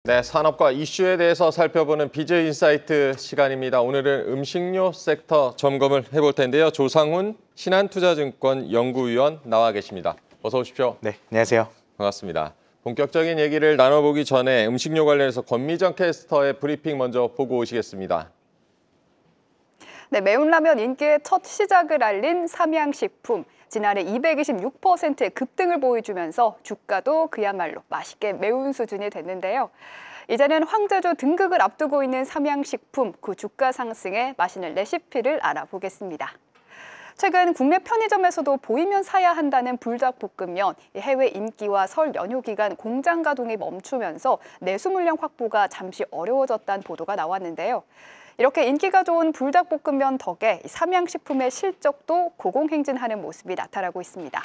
네, 산업과 이슈에 대해서 살펴보는 비즈 인사이트 시간입니다. 오늘은 음식료 섹터 점검을 해볼 텐데요. 조상훈 신한투자증권 연구위원 나와 계십니다. 어서 오십시오. 네, 안녕하세요. 반갑습니다. 본격적인 얘기를 나눠보기 전에 음식료 관련해서 권미정 캐스터의 브리핑 먼저 보고 오시겠습니다. 네, 매운 라면 인기의 첫 시작을 알린 삼양식품. 지난해 226%의 급등을 보여주면서 주가도 그야말로 맛있게 매운 수준이 됐는데요. 이제는 황제조 등극을 앞두고 있는 삼양식품, 그 주가 상승에 맛있는 레시피를 알아보겠습니다. 최근 국내 편의점에서도 보이면 사야 한다는 불닭볶음면, 해외 인기와 설 연휴 기간 공장 가동이 멈추면서 내수 물량 확보가 잠시 어려워졌다는 보도가 나왔는데요. 이렇게 인기가 좋은 불닭볶음면 덕에 삼양식품의 실적도 고공행진하는 모습이 나타나고 있습니다.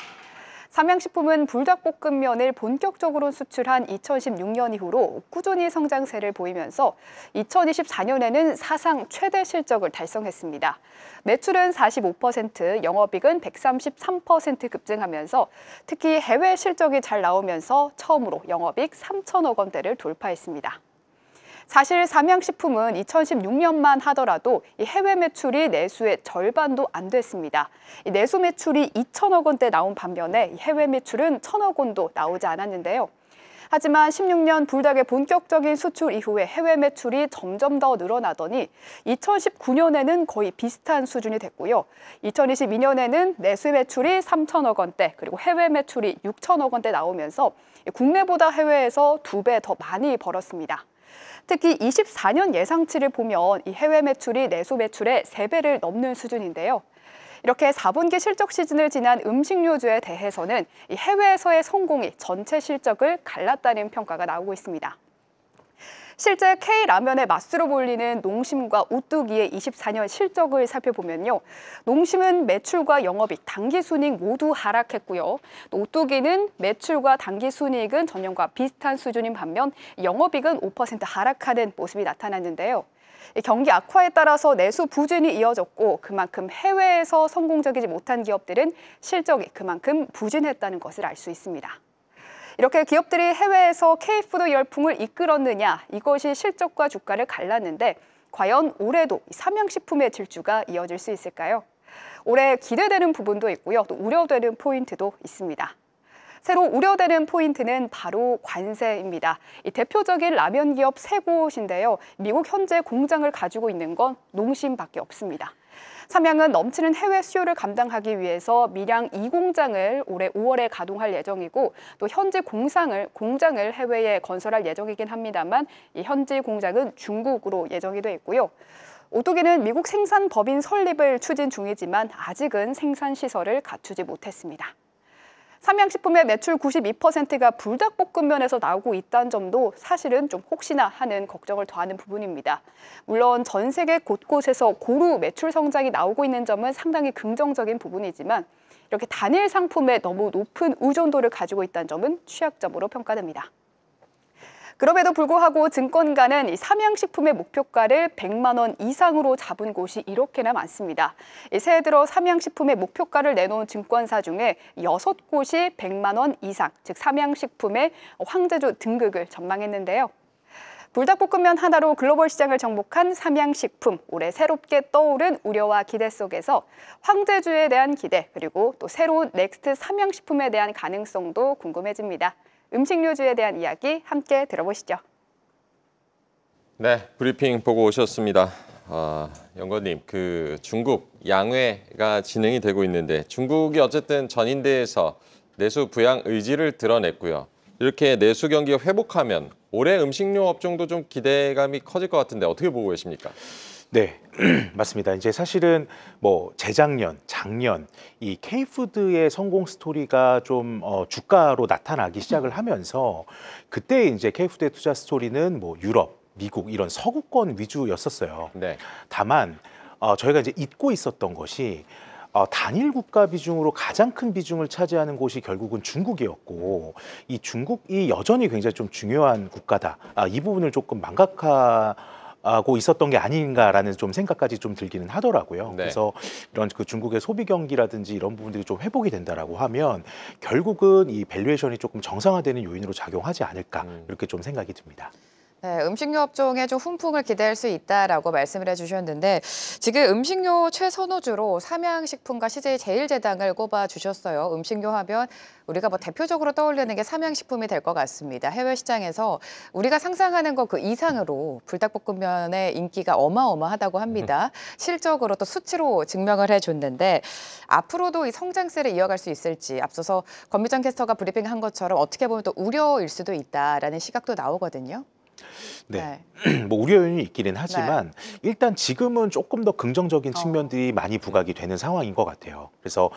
삼양식품은 불닭볶음면을 본격적으로 수출한 2016년 이후로 꾸준히 성장세를 보이면서 2024년에는 사상 최대 실적을 달성했습니다. 매출은 45%, 영업이익은 133% 급증하면서 특히 해외 실적이 잘 나오면서 처음으로 영업이익 3천억 원대를 돌파했습니다. 사실 삼양식품은 2016년만 하더라도 해외 매출이 내수의 절반도 안 됐습니다. 내수 매출이 2천억 원대 나온 반면에 해외 매출은 1천억 원도 나오지 않았는데요. 하지만 16년 불닭의 본격적인 수출 이후에 해외 매출이 점점 더 늘어나더니 2019년에는 거의 비슷한 수준이 됐고요. 2022년에는 내수 매출이 3천억 원대, 그리고 해외 매출이 6천억 원대 나오면서 국내보다 해외에서 2배 더 많이 벌었습니다. 특히 24년 예상치를 보면 이 해외 매출이 내수 매출의 3배를 넘는 수준인데요. 이렇게 4분기 실적 시즌을 지난 음식료주에 대해서는 이 해외에서의 성공이 전체 실적을 갈랐다는 평가가 나오고 있습니다. 실제 K라면의 맛으로 불리는 농심과 오뚜기의 24년 실적을 살펴보면요. 농심은 매출과 영업이익, 당기순이익 모두 하락했고요. 또 오뚜기는 매출과 당기순이익은 전년과 비슷한 수준인 반면 영업이익은 5% 하락하는 모습이 나타났는데요. 경기 악화에 따라서 내수 부진이 이어졌고 그만큼 해외에서 성공적이지 못한 기업들은 실적이 그만큼 부진했다는 것을 알 수 있습니다. 이렇게 기업들이 해외에서 K푸드 열풍을 이끌었느냐, 이것이 실적과 주가를 갈랐는데 과연 올해도 삼양식품의 질주가 이어질 수 있을까요? 올해 기대되는 부분도 있고요, 또 우려되는 포인트도 있습니다. 새로 우려되는 포인트는 바로 관세입니다. 이 대표적인 라면 기업 세 곳인데요. 미국 현재 공장을 가지고 있는 건 농심밖에 없습니다. 삼양은 넘치는 해외 수요를 감당하기 위해서 밀양 2공장을 올해 5월에 가동할 예정이고 또 현지 공장을 해외에 건설할 예정이긴 합니다만 이 현지 공장은 중국으로 예정이 돼 있고요. 오뚜기는 미국 생산 법인 설립을 추진 중이지만 아직은 생산 시설을 갖추지 못했습니다. 삼양식품의 매출 92%가 불닭볶음면에서 나오고 있다는 점도 사실은 좀 혹시나 하는 걱정을 더하는 부분입니다. 물론 전 세계 곳곳에서 고루 매출 성장이 나오고 있는 점은 상당히 긍정적인 부분이지만 이렇게 단일 상품에 너무 높은 의존도를 가지고 있다는 점은 취약점으로 평가됩니다. 그럼에도 불구하고 증권가는 이 삼양식품의 목표가를 100만 원 이상으로 잡은 곳이 이렇게나 많습니다. 새해 들어 삼양식품의 목표가를 내놓은 증권사 중에 6곳이 100만 원 이상, 즉 삼양식품의 황제조 등극을 전망했는데요. 불닭볶음면 하나로 글로벌 시장을 정복한 삼양식품, 올해 새롭게 떠오른 우려와 기대 속에서 황제주에 대한 기대, 그리고 또 새로운 넥스트 삼양식품에 대한 가능성도 궁금해집니다. 음식료주에 대한 이야기 함께 들어보시죠. 네, 브리핑 보고 오셨습니다. 연구원님, 중국 양회가 진행이 되고 있는데 중국이 어쨌든 전인대에서 내수 부양 의지를 드러냈고요. 이렇게 내수 경기가 회복하면 올해 음식료 업종도 좀 기대감이 커질 것 같은데 어떻게 보고 계십니까? 네, 맞습니다. 이제 사실은 재작년, 작년 이 K푸드의 성공 스토리가 좀 주가로 나타나기 시작을 하면서 그때 이제 K푸드의 투자 스토리는 유럽, 미국 이런 서구권 위주였었어요. 네. 다만 저희가 이제 잊고 있었던 것이 단일 국가 비중으로 가장 큰 비중을 차지하는 곳이 결국은 중국이었고 이 중국이 여전히 굉장히 좀 중요한 국가다. 이 부분을 조금 망각하고 있었던 게 아닌가라는 좀 생각까지 좀 들기는 하더라고요. 네. 그래서 이런 중국의 소비 경기라든지 이런 부분들이 좀 회복이 된다라고 하면 결국은 이 밸류에이션이 조금 정상화되는 요인으로 작용하지 않을까 이렇게 좀 생각이 듭니다. 네, 음식료 업종에 좀 훈풍을 기대할 수 있다라고 말씀을 해주셨는데 지금 음식료 최선호주로 삼양식품과 CJ 제일제당을 꼽아주셨어요. 음식료 하면 우리가 뭐 대표적으로 떠올리는 게 삼양식품이 될 것 같습니다. 해외 시장에서 우리가 상상하는 것 그 이상으로 불닭볶음면의 인기가 어마어마하다고 합니다. 실적으로 또 수치로 증명을 해줬는데 앞으로도 이 성장세를 이어갈 수 있을지 앞서서 권미정 캐스터가 브리핑한 것처럼 어떻게 보면 또 우려일 수도 있다라는 시각도 나오거든요. 네. 뭐 우려 요인이 있기는 하지만 일단 지금은 조금 더 긍정적인 측면들이 많이 부각이 되는 상황인 것 같아요. 그래서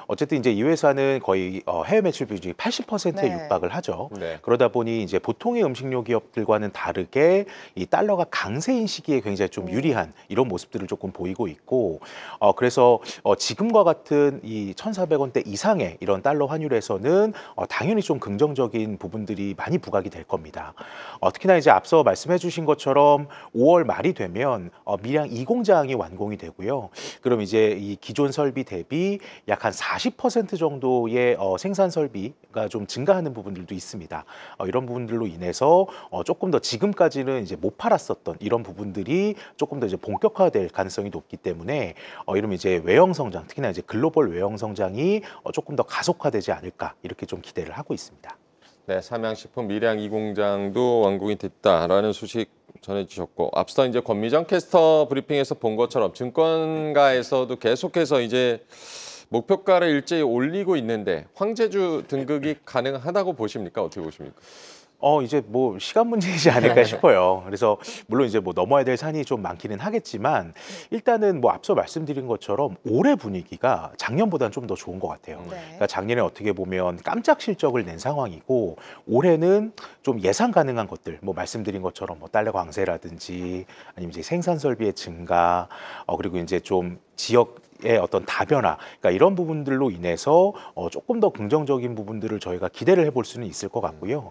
어쨌든 이제 이 회사는 거의 해외 매출 비중이 80%에 네. 육박을 하죠. 네. 그러다 보니 이제 보통의 음식료 기업들과는 다르게 이 달러가 강세인 시기에 굉장히 좀 유리한 이런 모습들을 조금 보이고 있고, 그래서 지금과 같은 이 1,400원대 이상의 이런 달러 환율에서는 당연히 좀 긍정적인 부분들이 많이 부각이 될 겁니다. 특히나 이제 앞서 말씀해주신 것처럼 5월 말이 되면 밀양 2공장이 완공이 되고요. 그럼 이제 이 기존 설비 대비 약 한 40% 정도의 생산 설비가 좀 증가하는 부분들도 있습니다. 이런 부분들로 인해서 조금 더 지금까지는 이제 못 팔았었던 이런 부분들이 조금 더 이제 본격화될 가능성이 높기 때문에 이러면 이제 외형 성장, 특히나 이제 글로벌 외형 성장이 조금 더 가속화되지 않을까 이렇게 좀 기대를 하고 있습니다. 네, 삼양식품 밀양 2공장도 완공이 됐다라는 소식 전해주셨고, 앞서 이제 권미정 캐스터 브리핑에서 본 것처럼 증권가에서도 계속해서 이제 목표가를 일제히 올리고 있는데 황제주 등극이 가능하다고 보십니까? 어떻게 보십니까? 이제 뭐 시간 문제이지 않을까 싶어요. 그래서 물론 이제 뭐 넘어야 될 산이 좀 많기는 하겠지만 일단은 뭐 앞서 말씀드린 것처럼 올해 분위기가 작년보다는 좀 더 좋은 것 같아요. 네. 그러니까 작년에 어떻게 보면 깜짝 실적을 낸 상황이고 올해는 좀 예상 가능한 것들, 뭐 말씀드린 것처럼 뭐 달러 강세라든지 아니면 이제 생산 설비의 증가, 그리고 이제 좀 지역의 어떤 다변화, 그러니까 이런 부분들로 인해서 조금 더 긍정적인 부분들을 저희가 기대를 해볼 수는 있을 것 같고요.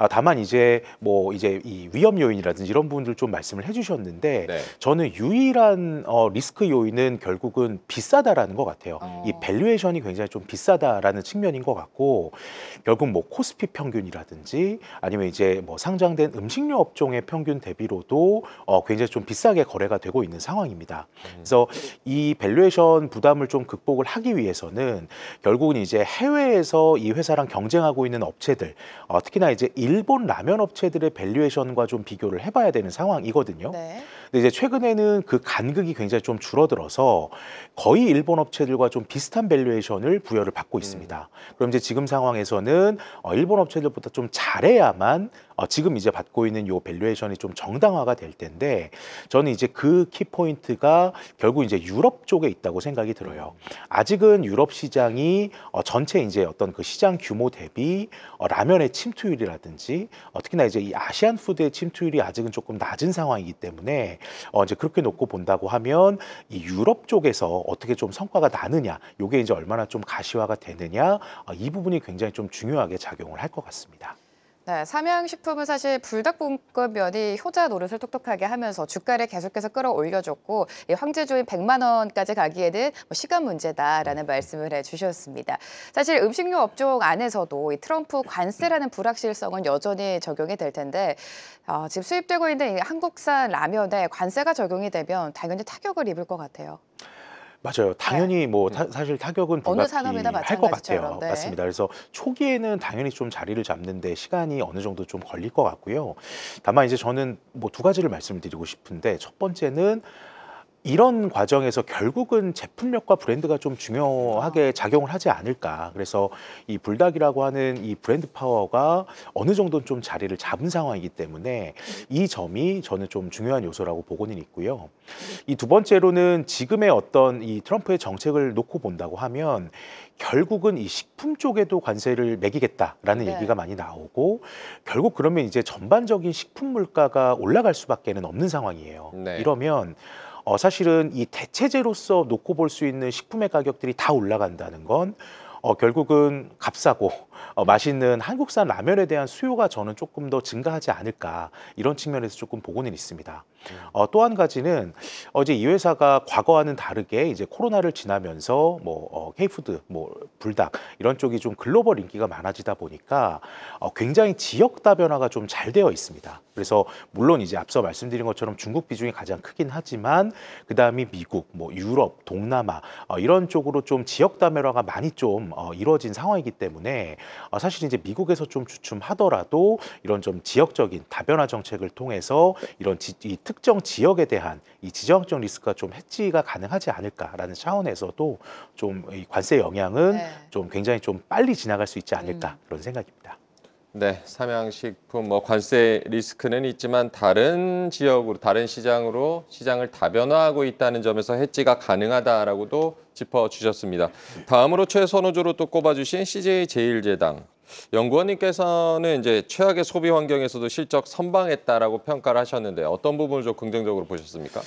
다만 이제 뭐 이제 이 위험 요인이라든지 이런 부분들 좀 말씀을 해주셨는데 네. 저는 유일한 리스크 요인은 결국은 비싸다라는 것 같아요. 이 밸류에이션이 굉장히 좀 비싸다라는 측면인 것 같고 결국 뭐 코스피 평균이라든지 아니면 이제 뭐 상장된 음식료 업종의 평균 대비로도 굉장히 좀 비싸게 거래가 되고 있는 상황입니다. 그래서 이 밸류에이션 부담을 좀 극복을 하기 위해서는 결국은 이제 해외에서 이 회사랑 경쟁하고 있는 업체들, 특히나 이제 일본 라면 업체들의 밸류에이션과 좀 비교를 해봐야 되는 상황이거든요. 네. 근데 이제 최근에는 그 간극이 굉장히 좀 줄어들어서 거의 일본 업체들과 좀 비슷한 밸류에이션을 부여를 받고 있습니다. 그럼 이제 지금 상황에서는 일본 업체들보다 좀 잘해야만 지금 이제 받고 있는 요 밸류에이션이 좀 정당화가 될 텐데 저는 이제 그 키포인트가 결국 이제 유럽 쪽에 있다고 생각이 들어요. 아직은 유럽 시장이 전체 이제 어떤 그 시장 규모 대비 라면의 침투율이라든지 특히나 이제 이 아시안 푸드의 침투율이 아직은 조금 낮은 상황이기 때문에 이제 그렇게 놓고 본다고 하면 이 유럽 쪽에서 어떻게 좀 성과가 나느냐, 요게 이제 얼마나 좀 가시화가 되느냐, 이 부분이 굉장히 좀 중요하게 작용을 할 것 같습니다. 네, 삼양식품은 사실 불닭볶음면이 효자 노릇을 똑똑하게 하면서 주가를 계속해서 끌어올려줬고 이 황제주인 100만 원까지 가기에는 뭐 시간 문제다라는 말씀을 해주셨습니다. 사실 음식료 업종 안에서도 이 트럼프 관세라는 불확실성은 여전히 적용이 될 텐데 지금 수입되고 있는 이 한국산 라면에 관세가 적용이 되면 당연히 타격을 입을 것 같아요. 맞아요. 당연히 뭐 사실 타격은 어느 산업이나 불가피할 것 마찬가지처럼, 같아요. 네. 맞습니다. 그래서 초기에는 당연히 좀 자리를 잡는데 시간이 어느 정도 좀 걸릴 것 같고요. 다만 이제 저는 뭐 두 가지를 말씀드리고 싶은데 첫 번째는 이런 과정에서 결국은 제품력과 브랜드가 좀 중요하게 작용을 하지 않을까. 그래서 이 불닭이라고 하는 이 브랜드 파워가 어느 정도는 좀 자리를 잡은 상황이기 때문에 이 점이 저는 좀 중요한 요소라고 보고는 있고요. 이 두 번째로는 지금의 어떤 이 트럼프의 정책을 놓고 본다고 하면 결국은 이 식품 쪽에도 관세를 매기겠다라는 네. 얘기가 많이 나오고 결국 그러면 이제 전반적인 식품 물가가 올라갈 수밖에는 없는 상황이에요. 네. 이러면 사실은 이 대체제로서 놓고 볼 수 있는 식품의 가격들이 다 올라간다는 건 결국은 값싸고 맛있는 한국산 라면에 대한 수요가 저는 조금 더 증가하지 않을까 이런 측면에서 조금 보고는 있습니다. 또 한 가지는 이제 이 회사가 과거와는 다르게 이제 코로나를 지나면서 K푸드, 불닭 이런 쪽이 좀 글로벌 인기가 많아지다 보니까 굉장히 지역 다변화가 좀 잘 되어 있습니다. 그래서 물론 이제 앞서 말씀드린 것처럼 중국 비중이 가장 크긴 하지만 그 다음이 미국, 유럽, 동남아 이런 쪽으로 좀 지역 다변화가 많이 좀 이루어진 상황이기 때문에 사실 이제 미국에서 좀 주춤하더라도 이런 좀 지역적인 다변화 정책을 통해서 이런 이 특정 지역에 대한 이 지정학적 리스크가 좀 해지가 가능하지 않을까라는 차원에서도 좀 이 관세 영향은 네. 좀 굉장히 좀 빨리 지나갈 수 있지 않을까 그런 생각입니다. 네, 삼양식품 관세 리스크는 있지만 다른 지역으로 다른 시장으로 시장을 다변화하고 있다는 점에서 해지가 가능하다라고도 짚어주셨습니다. 다음으로 최선호주로 또 꼽아주신 CJ제일제당. 연구원님께서는 이제 최악의 소비 환경에서도 실적 선방했다라고 평가를 하셨는데 어떤 부분을 좀 긍정적으로 보셨습니까?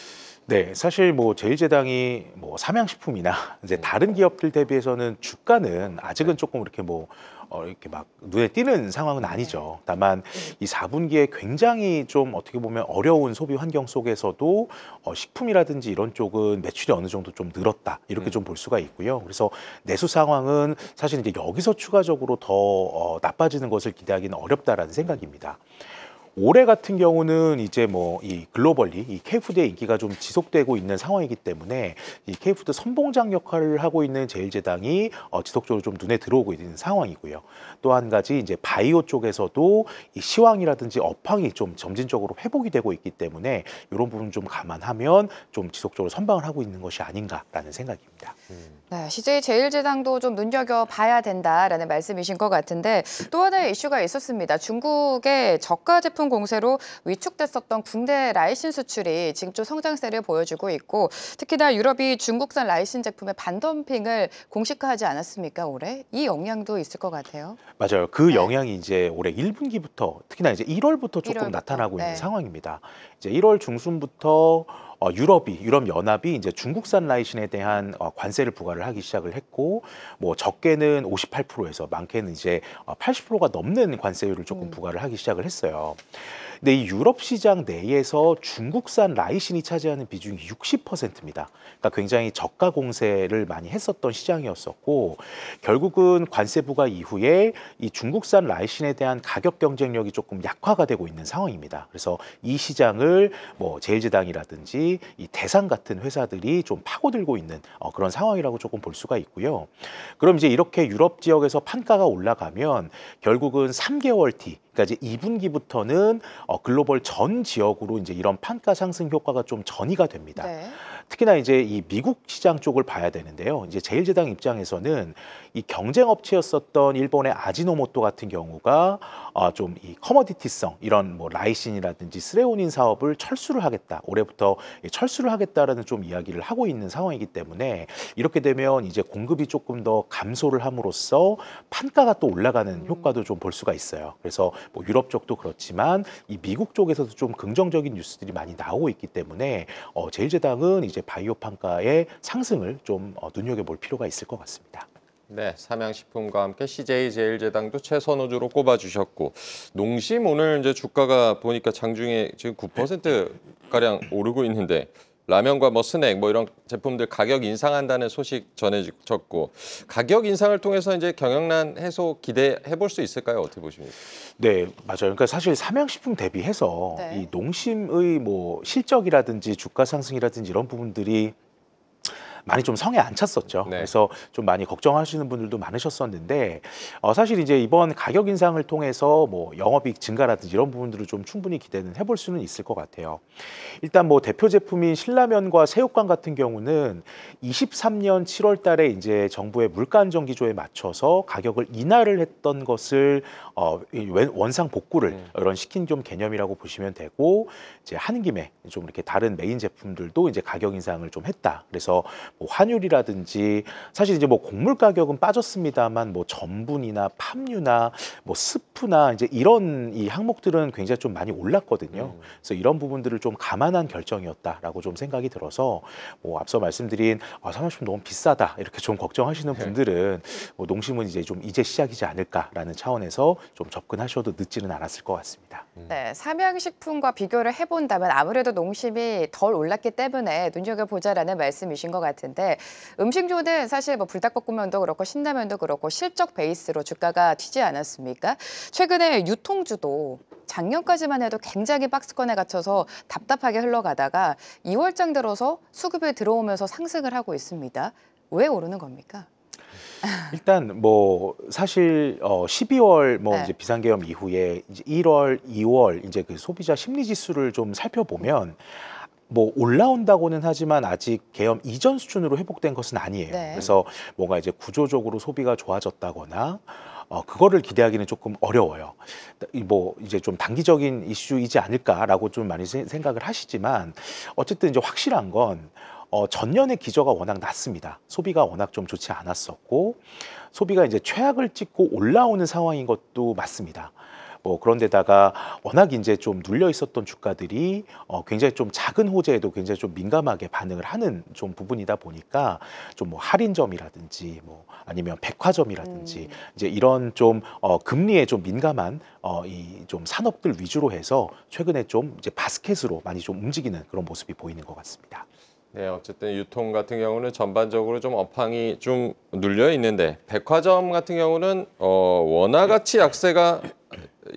네, 사실 제일제당이 삼양식품이나 이제 다른 기업들 대비해서는 주가는 아직은 조금 이렇게 이렇게 막 눈에 띄는 상황은 아니죠. 다만 이 4분기에 굉장히 좀 어떻게 보면 어려운 소비 환경 속에서도 식품이라든지 이런 쪽은 매출이 어느 정도 좀 늘었다 이렇게 좀 볼 수가 있고요. 그래서 내수 상황은 사실 이제 여기서 추가적으로 더 나빠지는 것을 기대하기는 어렵다라는 생각입니다. 올해 같은 경우는 이제 이 글로벌리 이 K푸드의 인기가 좀 지속되고 있는 상황이기 때문에 이 K푸드 선봉장 역할을 하고 있는 제일제당이 지속적으로 좀 눈에 들어오고 있는 상황이고요. 또 한 가지 이제 바이오 쪽에서도 이 시황이라든지 업황이 좀 점진적으로 회복이 되고 있기 때문에 이런 부분 좀 감안하면 좀 지속적으로 선방을 하고 있는 것이 아닌가라는 생각입니다. 네, CJ제일제당도 좀 눈여겨봐야 된다라는 말씀이신 것 같은데 또 하나의 이슈가 있었습니다. 중국의 저가 제품 공세로 위축됐었던 국내 라이신 수출이 지금 좀 성장세를 보여주고 있고 특히나 유럽이 중국산 라이신 제품의 반덤핑을 공식화하지 않았습니까, 올해? 이 영향도 있을 것 같아요. 맞아요. 그 영향이 이제 올해 1분기부터 특히나 이제 1월부터 조금 1월부터, 나타나고 있는 네. 상황입니다. 이제 1월 중순부터 유럽연합이 이제 중국산 라이신에 대한 관세를 부과를 하기 시작을 했고, 적게는 58%에서 많게는 이제 80%가 넘는 관세율을 조금 부과를 하기 시작을 했어요. 근데 이 유럽 시장 내에서 중국산 라이신이 차지하는 비중이 60%입니다. 그러니까 굉장히 저가 공세를 많이 했었던 시장이었었고, 결국은 관세 부과 이후에 이 중국산 라이신에 대한 가격 경쟁력이 조금 약화가 되고 있는 상황입니다. 그래서 이 시장을 제일제당이라든지 이 대상 같은 회사들이 좀 파고들고 있는 그런 상황이라고 조금 볼 수가 있고요. 그럼 이제 이렇게 유럽 지역에서 판가가 올라가면 결국은 3개월 뒤, 그러니까 이제 2분기부터는 글로벌 전 지역으로 이제 이런 판가 상승 효과가 좀 전이가 됩니다. 네. 특히나 이제 이 미국 시장 쪽을 봐야 되는데요. 이제 제일제당 입장에서는 이 경쟁 업체였었던 일본의 아지노모토 같은 경우가 좀 이 커머디티성 이런 라이신이라든지 스레오닌 사업을 철수를 하겠다. 올해부터 철수를 하겠다라는 좀 이야기를 하고 있는 상황이기 때문에 이렇게 되면 이제 공급이 조금 더 감소를 함으로써 판가가 또 올라가는 효과도 좀 볼 수가 있어요. 그래서 유럽 쪽도 그렇지만 이 미국 쪽에서도 좀 긍정적인 뉴스들이 많이 나오고 있기 때문에 제일제당은 이제 바이오 판가의 상승을 좀 눈여겨볼 필요가 있을 것 같습니다. 네, 삼양식품과 함께 CJ제일제당도 최선호주로 꼽아주셨고 농심 오늘 이제 주가가 보니까 장중에 지금 9%가량 오르고 있는데 라면과 스낵 이런 제품들 가격 인상한다는 소식 전해졌고 가격 인상을 통해서 이제 경영난 해소 기대해 볼 수 있을까요? 어떻게 보십니까? 네, 맞아요. 그러니까 사실 삼양식품 대비해서 네. 이 농심의 실적이라든지 주가 상승이라든지 이런 부분들이 많이 좀 성에 안 찼었죠. 네. 그래서 좀 많이 걱정하시는 분들도 많으셨었는데 사실 이제 이번 가격 인상을 통해서 영업이익 증가라든지 이런 부분들을 좀 충분히 기대는 해볼 수는 있을 것 같아요. 일단 대표 제품인 신라면과 새우깡 같은 경우는 23년 7월 달에 이제 정부의 물가 안정 기조에 맞춰서 가격을 인하를 했던 것을 원상 복구를 이런 시킨 좀 개념이라고 보시면 되고 이제 하는 김에 좀 이렇게 다른 메인 제품들도 이제 가격 인상을 좀 했다. 그래서 뭐 환율이라든지 사실 이제 뭐 곡물 가격은 빠졌습니다만 뭐 전분이나 팜유나 뭐 스프나 이제 이런 이 항목들은 굉장히 좀 많이 올랐거든요. 그래서 이런 부분들을 좀 감안한 결정이었다라고 좀 생각이 들어서 뭐 앞서 말씀드린 사료품 너무 비싸다 이렇게 좀 걱정하시는 분들은 뭐 농심은 이제 시작이지 않을까라는 차원에서 좀 접근하셔도 늦지는 않았을 것 같습니다. 네, 삼양식품과 비교를 해본다면 아무래도 농심이 덜 올랐기 때문에 눈여겨보자라는 말씀이신 것 같은데 음식료는 사실 뭐 불닭볶음면도 그렇고 신라면도 그렇고 실적 베이스로 주가가 튀지 않았습니까? 최근에 유통주도 작년까지만 해도 굉장히 박스권에 갇혀서 답답하게 흘러가다가 2월장 들어서 수급이 들어오면서 상승을 하고 있습니다. 왜 오르는 겁니까? 일단 뭐 사실 12월 뭐 네. 이제 비상계엄 이후에 이제 1월, 2월 이제 그 소비자 심리 지수를 좀 살펴보면 뭐 올라온다고는 하지만 아직 계엄 이전 수준으로 회복된 것은 아니에요. 네. 그래서 뭔가 이제 구조적으로 소비가 좋아졌다거나 그거를 기대하기는 조금 어려워요. 뭐 이제 좀 단기적인 이슈이지 않을까라고 좀 많이 생각을 하시지만 어쨌든 이제 확실한 건 전년의 기저가 워낙 낮습니다. 소비가 워낙 좀 좋지 않았었고 소비가 이제 최악을 찍고 올라오는 상황인 것도 맞습니다. 뭐 그런데다가 워낙 이제 좀 눌려 있었던 주가들이 굉장히 좀 작은 호재에도 굉장히 좀 민감하게 반응을 하는 좀 부분이다 보니까 좀 뭐 할인점이라든지 뭐 아니면 백화점이라든지 이제 이런 좀 금리에 좀 민감한 이 좀 산업들 위주로 해서 최근에 좀 이제 바스켓으로 많이 좀 움직이는 그런 모습이 보이는 것 같습니다. 네, 어쨌든 유통 같은 경우는 전반적으로 좀 업황이 좀 눌려 있는데 백화점 같은 경우는 원화가치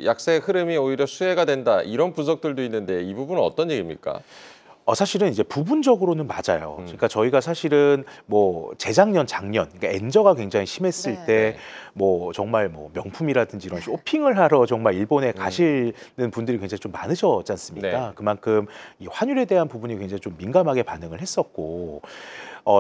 약세 흐름이 오히려 수혜가 된다 이런 분석들도 있는데 이 부분은 어떤 얘기입니까? 사실은 이제 부분적으로는 맞아요. 그러니까 저희가 사실은 뭐 재작년, 작년, 그러니까 엔저가 굉장히 심했을 네. 때 뭐 정말 뭐 명품이라든지 이런 쇼핑을 하러 정말 일본에 가시는 분들이 굉장히 좀 많으셨지 않습니까? 네. 그만큼 이 환율에 대한 부분이 굉장히 좀 민감하게 반응을 했었고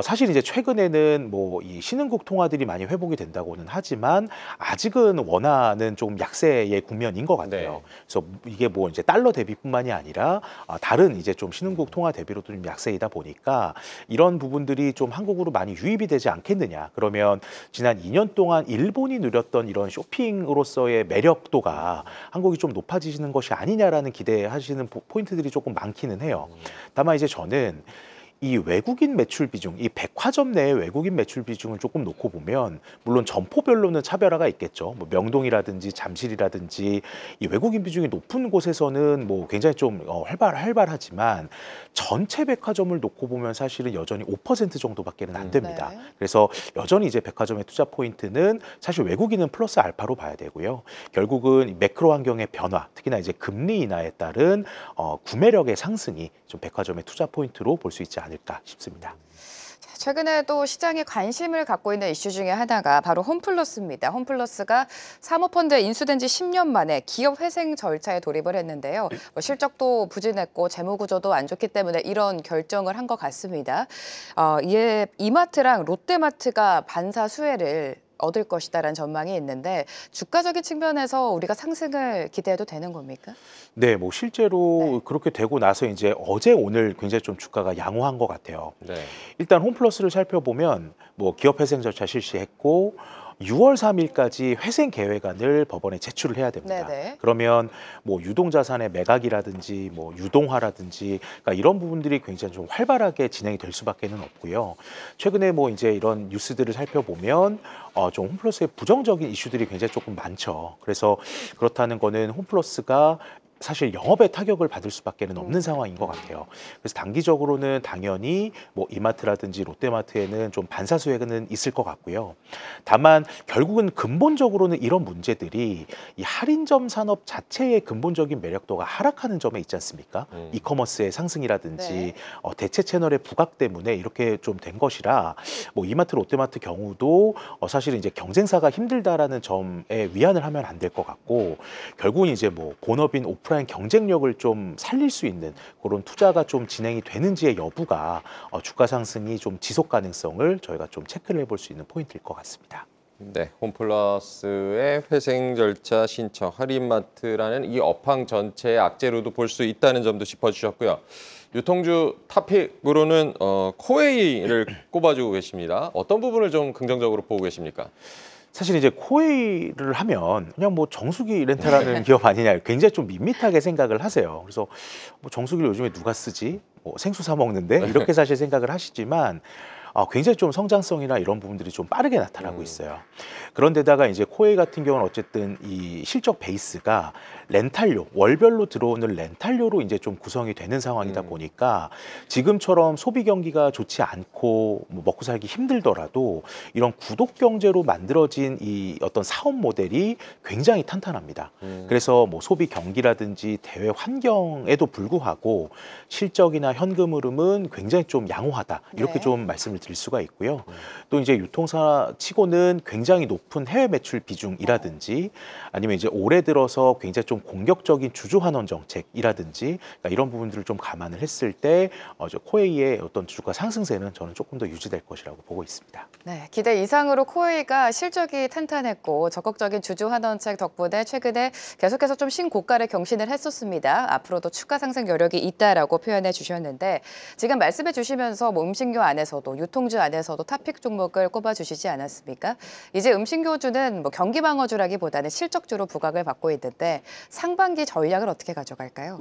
사실 이제 최근에는 뭐 이 신흥국 통화들이 많이 회복이 된다고는 하지만 아직은 원화는 좀 약세의 국면인 것 같아요. 네. 그래서 이게 뭐 이제 달러 대비뿐만이 아니라 다른 이제 좀 신흥국 통화 대비로도 좀 약세이다 보니까 이런 부분들이 좀 한국으로 많이 유입이 되지 않겠느냐. 그러면 지난 2년 동안 일본이 누렸던 이런 쇼핑으로서의 매력도가 한국이 좀 높아지시는 것이 아니냐라는 기대하시는 포인트들이 조금 많기는 해요. 다만 이제 저는 이 외국인 매출 비중, 이 백화점 내의 외국인 매출 비중을 조금 놓고 보면 물론 점포별로는 차별화가 있겠죠. 뭐 명동이라든지 잠실이라든지 이 외국인 비중이 높은 곳에서는 뭐 굉장히 좀 활발하지만 전체 백화점을 놓고 보면 사실은 여전히 5% 정도밖에는 안 됩니다. 네. 그래서 여전히 이제 백화점의 투자 포인트는 사실 외국인은 플러스 알파로 봐야 되고요. 결국은 매크로 환경의 변화, 특히나 이제 금리 인하에 따른 구매력의 상승이 좀 백화점의 투자 포인트로 볼 수 있지 않을까 싶습니다. 최근에 또 시장에 관심을 갖고 있는 이슈 중에 하나가 바로 홈플러스입니다. 홈플러스가 사모펀드에 인수된 지 10년 만에 기업 회생 절차에 돌입을 했는데요. 뭐 실적도 부진했고 재무 구조도 안 좋기 때문에 이런 결정을 한 것 같습니다. 이에 이마트랑 롯데마트가 반사 수혜를 얻을 것이다라는 전망이 있는데 주가적인 측면에서 우리가 상승을 기대해도 되는 겁니까? 네, 뭐 실제로 그렇게 되고 나서 이제 어제 오늘 굉장히 좀 주가가 양호한 것 같아요. 네. 일단 홈플러스를 살펴보면 뭐 기업 회생 절차 실시했고 6월 3일까지 회생 계획안을 법원에 제출을 해야 됩니다. 네네. 그러면 뭐 유동자산의 매각이라든지 뭐 유동화라든지 그러니까 이런 부분들이 굉장히 좀 활발하게 진행이 될 수밖에는 없고요. 최근에 뭐 이제 이런 뉴스들을 살펴보면 좀 홈플러스의 부정적인 이슈들이 굉장히 조금 많죠. 그래서 그렇다는 거는 홈플러스가 사실 영업에 타격을 받을 수밖에는 없는 상황인 것 같아요. 그래서 단기적으로는 당연히 뭐 이마트라든지 롯데마트에는 좀 반사 수혜는 있을 것 같고요. 다만 결국은 근본적으로는 이런 문제들이 이 할인점 산업 자체의 근본적인 매력도가 하락하는 점에 있지 않습니까? 이커머스의 상승이라든지 네. 대체 채널의 부각 때문에 이렇게 좀 된 것이라 뭐 이마트, 롯데마트 경우도 사실은 이제 경쟁사가 힘들다라는 점에 위안을 하면 안 될 것 같고 결국은 이제 뭐 본업인 오프라인 경쟁력을 좀 살릴 수 있는 그런 투자가 좀 진행이 되는지의 여부가 주가 상승이 좀 지속 가능성을 저희가 좀 체크를 해볼 수 있는 포인트일 것 같습니다. 네, 홈플러스의 회생 절차 신청, 할인마트라는 이 업황 전체의 악재로도 볼 수 있다는 점도 짚어주셨고요. 유통주 탑픽으로는 코웨이를 꼽아주고 계십니다. 어떤 부분을 좀 긍정적으로 보고 계십니까? 사실 이제 코웨이를 하면 그냥 뭐 정수기 렌탈하는 기업 아니냐 굉장히 좀 밋밋하게 생각을 하세요. 그래서 뭐 정수기를 요즘에 누가 쓰지? 뭐 생수 사 먹는데 이렇게 사실 생각을 하시지만 굉장히 좀 성장성이나 이런 부분들이 좀 빠르게 나타나고 있어요. 그런데다가 이제 코웨이 같은 경우는 어쨌든 이 실적 베이스가 렌탈료, 월별로 들어오는 렌탈료로 이제 좀 구성이 되는 상황이다 보니까 지금처럼 소비 경기가 좋지 않고 뭐 먹고 살기 힘들더라도 이런 구독 경제로 만들어진 이 어떤 사업 모델이 굉장히 탄탄합니다. 그래서 뭐 소비 경기라든지 대외 환경에도 불구하고 실적이나 현금 흐름은 굉장히 좀 양호하다. 이렇게 네. 좀 말씀을 드릴 수가 있고요. 또 이제 유통사 치고는 굉장히 높은 해외 매출 비중이라든지 아니면 이제 올해 들어서 굉장히 좀 공격적인 주주 환원 정책이라든지 그러니까 이런 부분들을 좀 감안을 했을 때 코웨이의 어떤 주가 상승세는 저는 조금 더 유지될 것이라고 보고 있습니다. 네, 기대 이상으로 코웨이가 실적이 탄탄했고 적극적인 주주 환원책 덕분에 최근에 계속해서 좀 신고가를 경신을 했었습니다. 앞으로도 추가 상승 여력이 있다라고 표현해 주셨는데 지금 말씀해 주시면서 뭐 음식료 안에서도 유통주 안에서도 탑픽 종목을 꼽아주시지 않았습니까? 이제 음식료주는 뭐 경기 방어주라기보다는 실적주로 부각을 받고 있는데 상반기 전략을 어떻게 가져갈까요?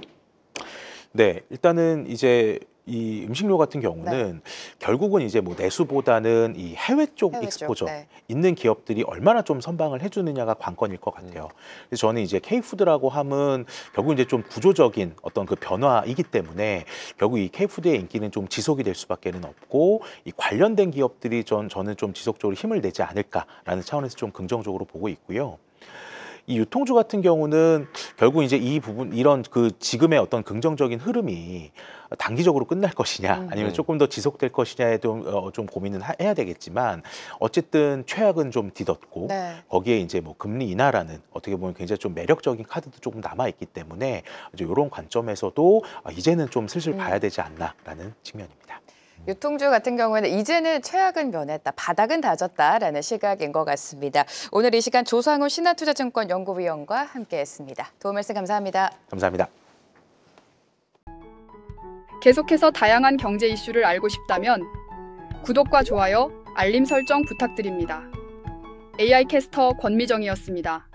네, 일단은 이제 이 음식료 같은 경우는 결국은 이제 뭐 내수보다는 이 해외 쪽 해외 쪽, 익스포저 네. 있는 기업들이 얼마나 좀 선방을 해주느냐가 관건일 것 같아요. 그래서 저는 이제 K푸드라고 하면 결국 이제 좀 구조적인 어떤 그 변화이기 때문에 결국 이 K푸드의 인기는 좀 지속이 될 수밖에는 없고 이 관련된 기업들이 저는 좀 지속적으로 힘을 내지 않을까라는 차원에서 좀 긍정적으로 보고 있고요. 이 유통주 같은 경우는 결국 이제 이 부분 이런 그 지금의 어떤 긍정적인 흐름이 단기적으로 끝날 것이냐 아니면 조금 더 지속될 것이냐에 좀 고민은 해야 되겠지만 어쨌든 최악은 좀 뒤덮고 네. 거기에 이제 뭐 금리 인하라는 어떻게 보면 굉장히 좀 매력적인 카드도 조금 남아 있기 때문에 이제 이런 관점에서도 이제는 좀 슬슬 봐야 되지 않나라는 측면입니다. 유통주 같은 경우에는 이제는 최악은 면했다, 바닥은 다졌다라는 시각인 것 같습니다. 오늘 이 시간 조상우 신한투자증권 연구위원과 함께했습니다. 도움 말씀 감사합니다. 감사합니다. 계속해서 다양한 경제 이슈를 알고 싶다면 구독과 좋아요, 알림 설정 부탁드립니다. AI 캐스터 권미정이었습니다.